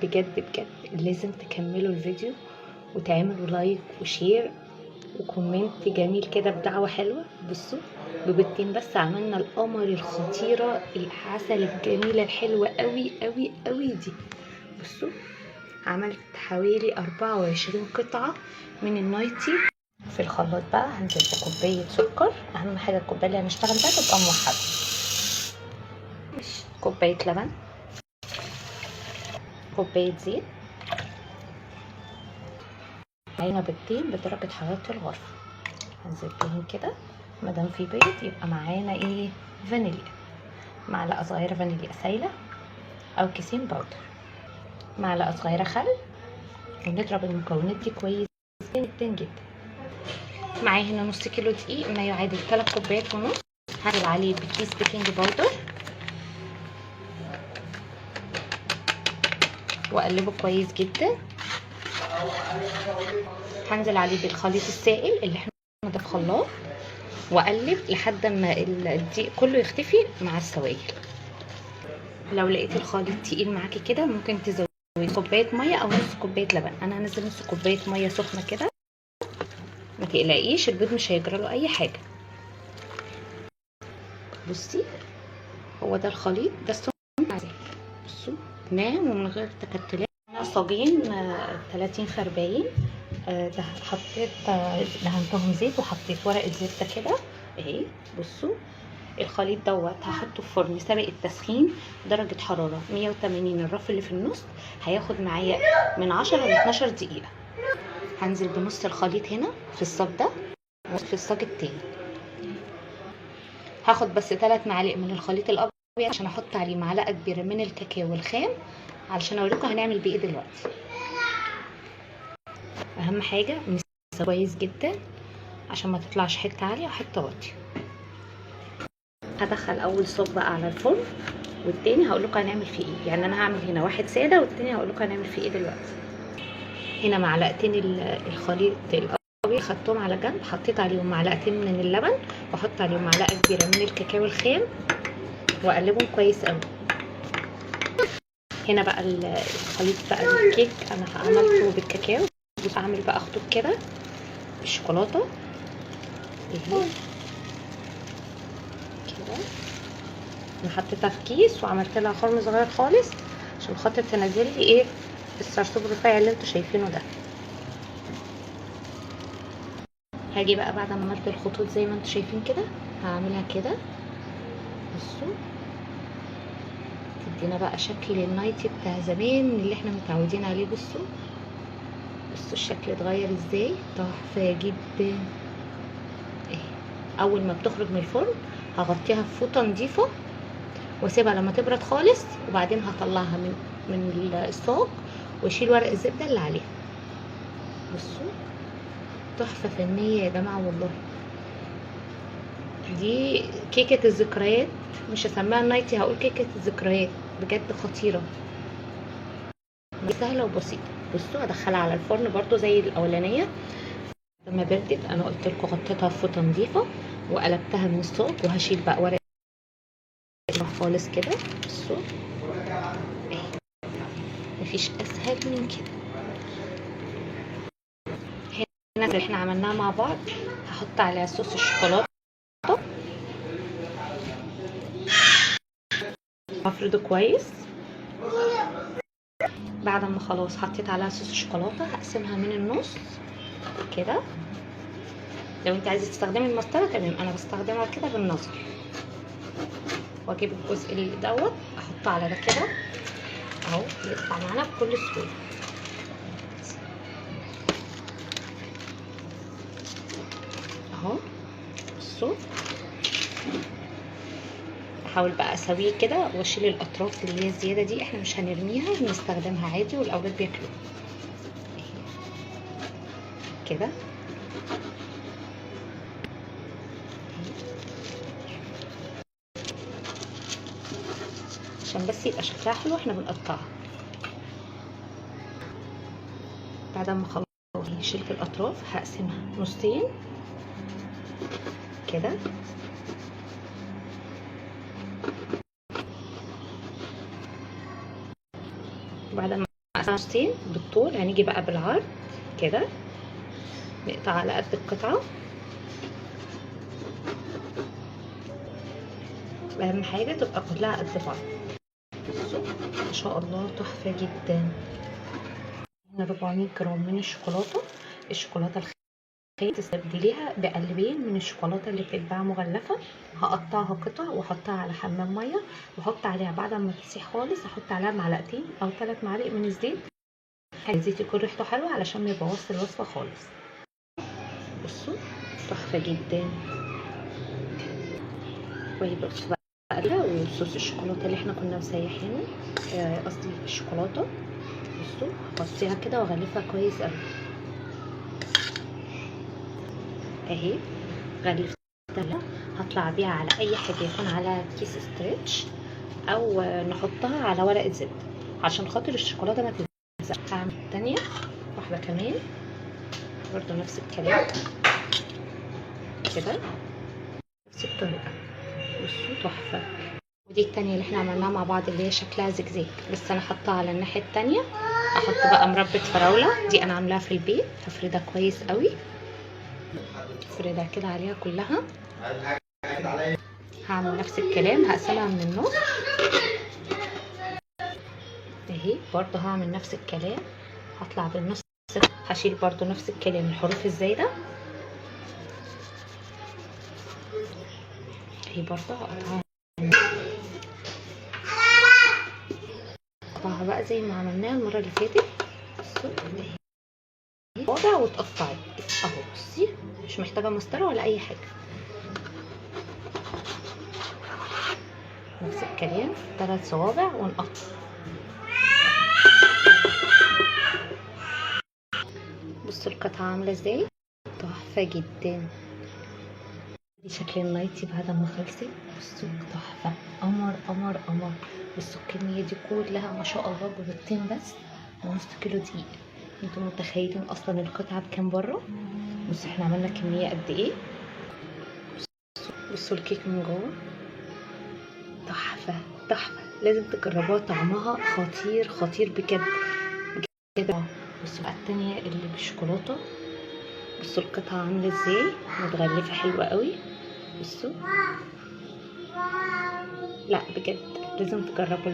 بجد بجد لازم تكملوا الفيديو وتعملوا لايك وشير وكومنت جميل كده بدعوة حلوة. بصوا ببيضتين بس عملنا القمر الخطيرة العسل الجميلة الحلوة قوي قوي قوي دي. بصوا عملت حوالي 24 قطعة من النايتي. في الخلاط بقى هنزل بكوباية سكر، اهم حاجة الكوباية اللي هنشتغل بيها تبقى موحدة. كوباية لبن، كوباية زيت، معانا بيضتين بدرجة حرارة الغرفة هنزل بيهم كده. مادام في بيض يبقى معانا ايه؟ فانيليا، معلقة صغيرة فانيليا سايلة او كيسين باودر، معلقة صغيرة خل، ونضرب المكونات دي كويس جدا جدا. معايا هنا نص كيلو دقيق ما يعادل 3 كوبايات ونص. هنزل عليه بكيس بيكنج باودر واقلبه كويس جدا. هنزل عليه بالخليط السائل اللي احنا ده في خلاط واقلب لحد ما الدقيق كله يختفي مع السوائل. لو لقيت الخليط تقيل معاكي كده ممكن تزودي كوبايه ميه او نص كوبايه لبن. انا هنزل نص كوبايه ميه سخنه كده، ما تقلقيش البيض مش هيجرى له اي حاجه. بصي هو ده الخليط ده السخن. بصوا ناعم ومن غير تكتلات. صاجين 30 في 40 ده حطيت دهنتهم زيت وحطيت ورقه زبده كده اهي. بصوا الخليط دوت هحطه في فرن سابق التسخين درجه حراره 180. الرف اللي في النص هياخد معايا من 10 ل 12 دقيقه. هنزل بنص الخليط هنا في الصاج ده وفي الصاج التاني. هاخد بس 3 معالق من الخليط الابيض عشان احط عليه معلقه كبيره من الكاكاو الخام علشان اوريكم هنعمل بيه ايه دلوقتي. اهم حاجه نمسكه كويس جدا عشان ما تطلعش حته عاليه وحته واطيه. هدخل اول صاج بقى على الفرن والتاني هقول لكم هنعمل فيه ايه. يعني انا هعمل هنا واحد ساده والتاني هقول لكم هنعمل فيه ايه دلوقتي. هنا معلقتين الخليط الابيض خدتهم على جنب، حطيت عليهم معلقتين من اللبن واحط عليهم معلقه كبيره من الكاكاو الخام واقلبهم كويس قوي. هنا بقى الخليط بقى الكيك انا عملته بالكاكاو. هعمل بقى خطوط كده بالشوكولاته اهي كده. انا حطيتها في كيس وعملت لها خرم صغير خالص عشان خاطر تنزل لي ايه السرسوب الرفيع اللي انتوا شايفينه ده. هاجي بقى بعد ما عملت الخطوط زي ما انتوا شايفين كده هعملها كده. بصوا تدينا بقى شكل النايتي بتاع زمان اللي احنا متعودين عليه. بصوا الشكل اتغير ازاي، تحفه جدا. اول ما بتخرج من الفرن هغطيها بفوطه نظيفه واسيبها لما تبرد خالص وبعدين هطلعها من الصاج واشيل ورق الزبده اللي عليها. بصوا تحفه فنيه يا جماعه والله. دي كيكه الذكريات، مش هسميها النايتي هقول كيكه الذكريات. بجد خطيره سهله وبسيطه. بصوا هدخلها على الفرن برضو زي الاولانيه. لما بردت انا قلت لكم غطيتها بفوطه نظيفه وقلبتها من الصاج وهشيل بقى ورق خالص كده. بصوا مفيش اسهل من كده. هنا اللي احنا عملناها مع بعض هحط عليها صوص الشوكولاته، هفرده كويس. بعد ما خلاص حطيت عليها صوص الشوكولاته هقسمها من النص كده. لو انت عايزه تستخدمي المسطره تمام، انا بستخدمها كده بالنظر. واجيب الجزء اللي دوت احطه على ده كده اهو يطلع معانا بكل سهوله اهو. بصوا احاول بقى اسويه كده واشيل الاطراف اللي هي الزياده دي، احنا مش هنرميها بنستخدمها عادي والاولاد بياكلوها كده. عشان بس يبقى شكلها حلو احنا بنقطعها. بعد ما خلاص شلت الاطراف هقسمها نصين كده. بعد ما نصين بالطول، هنيجي بقى بالعرض كده نقطع على قد القطعة. اهم حاجة تبقى كلها قد بعض. بصوا ما شاء الله تحفة جدا. هنا 400 جرام من الشوكولاتة. الشوكولاتة الخام تستبدليها بقلبين من الشوكولاتة اللي بتتباع مغلفة. هقطعها قطع واحطها على حمام مية، واحط عليها بعد ما تسيح خالص احط عليها معلقتين او 3 معالق من الزيت. الزيت يكون ريحته حلوة علشان ما يبوظش الوصفة خالص. بصوا تحفة جدا. وبصوا بقى وصوص الشوكولاتة اللي احنا كنا مسيحينه، قصدي الشوكولاتة. بصوا هغطيها كده واغلفها كويس قوي اهي. غلفتها هطلع بيها على اي حاجة يكون على كيس ستريتش، او نحطها على ورقة زبدة عشان خاطر الشوكولاتة ما تلزقش. هعمل التانية واحدة كمان برضو نفس الكلام كده نفس الطريقة. بصوا تحفة. ودي التانية اللي احنا عملناها مع بعض اللي هي شكلها زجزاج، بس انا حطها على الناحية التانية. احط بقى مربى فراولة، دي انا عاملاها في البيت. هفردها كويس قوي، هفردها كده عليها كلها. هعمل نفس الكلام، هقسمها من النص اهي. برضو هعمل نفس الكلام، هطلع بالنص. هشيل برضو نفس الكلام الحروف الزايدة اهي. برضو هقطعها بقى زي ما عملناها المرة اللي فاتت. بصوا صوابع وتقطعي اهو. بصي مش محتاجة مسطرة ولا اي حاجة. نفس الكلام 3 صوابع ونقطع. بصوا القطعة عاملة ازاي، تحفة جدا. دي شكل النايتي بعد ما خلصت. بصوا تحفة، قمر قمر قمر. بصوا الكمية دي كلها ما شاء الله ببيضتين بس ونص كيلو دقيق. انتوا متخيلين اصلا القطعة بكام بره؟ بصوا احنا عملنا كمية قد ايه. بصوا الكيك من جوه تحفة تحفة، لازم تجربوها، طعمها خطير خطير بجد بجد. بصوا بقى التانية اللي بالشوكولاتة. بصوا القطعة عاملة ازاي، متغلفة حلوة قوي. بصوا لا بجد لازم تجربوا